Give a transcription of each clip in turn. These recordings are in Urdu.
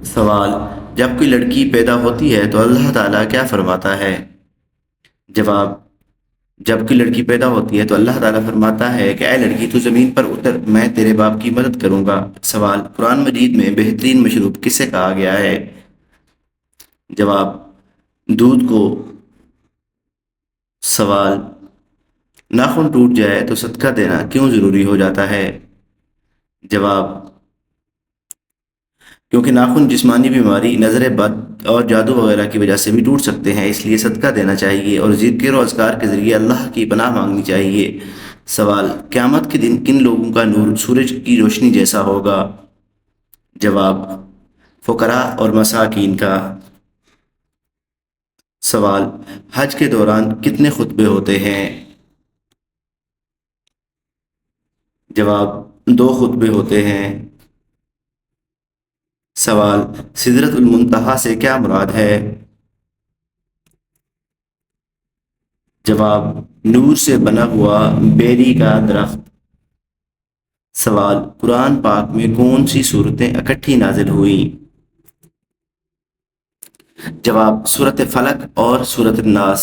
سوال: جب کوئی لڑکی پیدا ہوتی ہے تو اللہ تعالیٰ کیا فرماتا ہے؟ جواب: جب کوئی لڑکی پیدا ہوتی ہے تو اللہ تعالیٰ فرماتا ہے کہ اے لڑکی تو زمین پر اتر، میں تیرے باپ کی مدد کروں گا۔ سوال: قرآن مجید میں بہترین مشروب کسے کہا گیا ہے؟ جواب: دودھ کو۔ سوال: ناخن ٹوٹ جائے تو صدقہ دینا کیوں ضروری ہو جاتا ہے؟ جواب: کیونکہ ناخن جسمانی بیماری، نظر بد اور جادو وغیرہ کی وجہ سے بھی ٹوٹ سکتے ہیں، اس لیے صدقہ دینا چاہیے اور ذکر و اذکار کے ذریعے اللہ کی پناہ مانگنی چاہیے۔ سوال: قیامت کے دن کن لوگوں کا نور سورج کی روشنی جیسا ہوگا؟ جواب: فقراء اور مساکین کا۔ سوال: حج کے دوران کتنے خطبے ہوتے ہیں؟ جواب: 2 خطبے ہوتے ہیں۔ سوال: سدرۃ المنتہا سے کیا مراد ہے؟ جواب: نور سے بنا ہوا بیری کا درخت۔ سوال: قرآن پاک میں کون سی صورتیں اکٹھی نازل ہوئیں؟ جواب: سورۃ فلق اور سورۃ الناس۔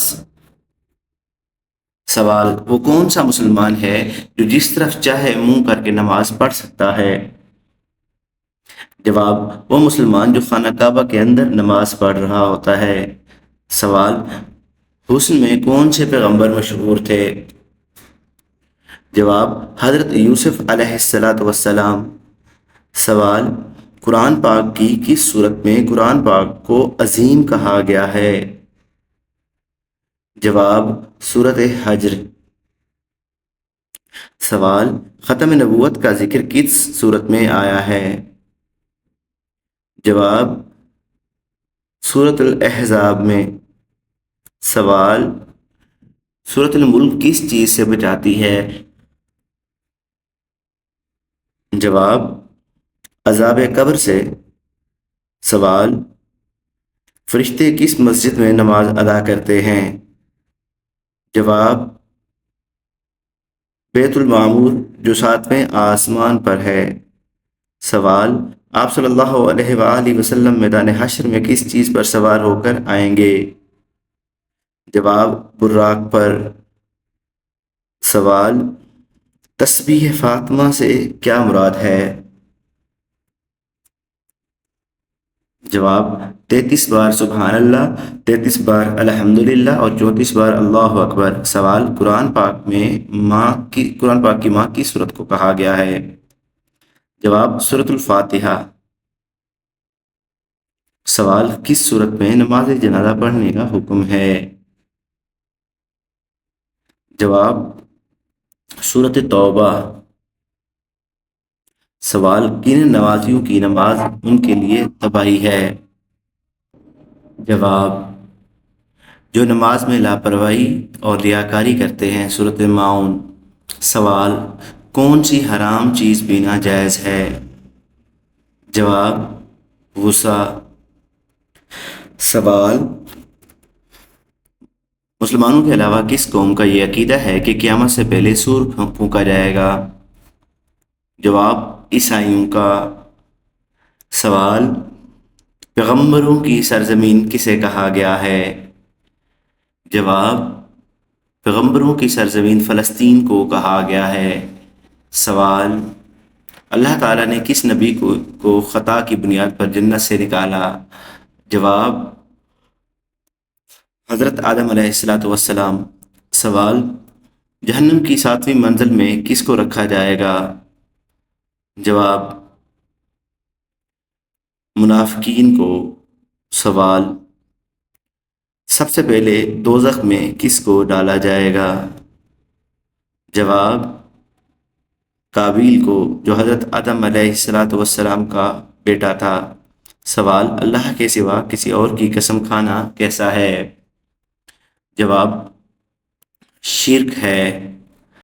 سوال: وہ کون سا مسلمان ہے جو جس طرف چاہے منہ کر کے نماز پڑھ سکتا ہے؟ جواب: وہ مسلمان جو خانہ کعبہ کے اندر نماز پڑھ رہا ہوتا ہے۔ سوال: حسن میں کون سے پیغمبر مشہور تھے؟ جواب: حضرت یوسف علیہ السلام۔ سوال: قرآن پاک کی کس صورت میں قرآن پاک کو عظیم کہا گیا ہے؟ جواب: سورۃ حجر۔ سوال: ختم نبوت کا ذکر کس صورت میں آیا ہے؟ جواب: سورۃ الاحزاب میں۔ سوال: سورۃ الملک کس چیز سے بچاتی ہے؟ جواب: عذاب قبر سے۔ سوال: فرشتے کس مسجد میں نماز ادا کرتے ہیں؟ جواب: بیت المعمور جو 7ویں آسمان پر ہے۔ سوال: آپ صلی اللہ علیہ وآلہ وسلم میدان حشر میں کس چیز پر سوار ہو کر آئیں گے؟ جواب: براق پر۔ سوال: تسبیح فاطمہ سے کیا مراد ہے؟ جواب: 33 بار سبحان اللہ، 33 بار الحمدللہ اور 34 بار اللہ اکبر۔ سوال: قرآن پاک کی ماں کی صورت کو کہا گیا ہے؟ جواب: سورۃ الفاتحہ۔ سوال: کس صورت میں نماز جنازہ پڑھنے کا حکم ہے؟ جواب: سورۃ توبہ۔ سوال: کن نمازیوں کی نماز ان کے لیے تباہی ہے؟ جواب: جو نماز میں لاپرواہی اور ریاکاری کرتے ہیں۔ سورۃ ماؤن۔ سوال: کون سی حرام چیز پینا جائز ہے؟ جواب: غصہ۔ سوال: مسلمانوں کے علاوہ کس قوم کا یہ عقیدہ ہے کہ قیامت سے پہلے سور پھونکا جائے گا؟ جواب: عیسائیوں کا۔ سوال: پیغمبروں کی سرزمین کسے کہا گیا ہے؟ جواب: پیغمبروں کی سرزمین فلسطین کو کہا گیا ہے۔ سوال: اللہ تعالیٰ نے کس نبی کو خطا کی بنیاد پر جنت سے نکالا؟ جواب: حضرت آدم علیہ السلام۔ سوال: جہنم کی 7ویں منزل میں کس کو رکھا جائے گا؟ جواب: منافقین کو۔ سوال: سب سے پہلے دوزخ میں کس کو ڈالا جائے گا؟ جواب: قابیل کو، جو حضرت آدم علیہ السلام کا بیٹا تھا۔ سوال: اللہ کے سوا کسی اور کی قسم کھانا کیسا ہے؟ جواب: شرک ہے۔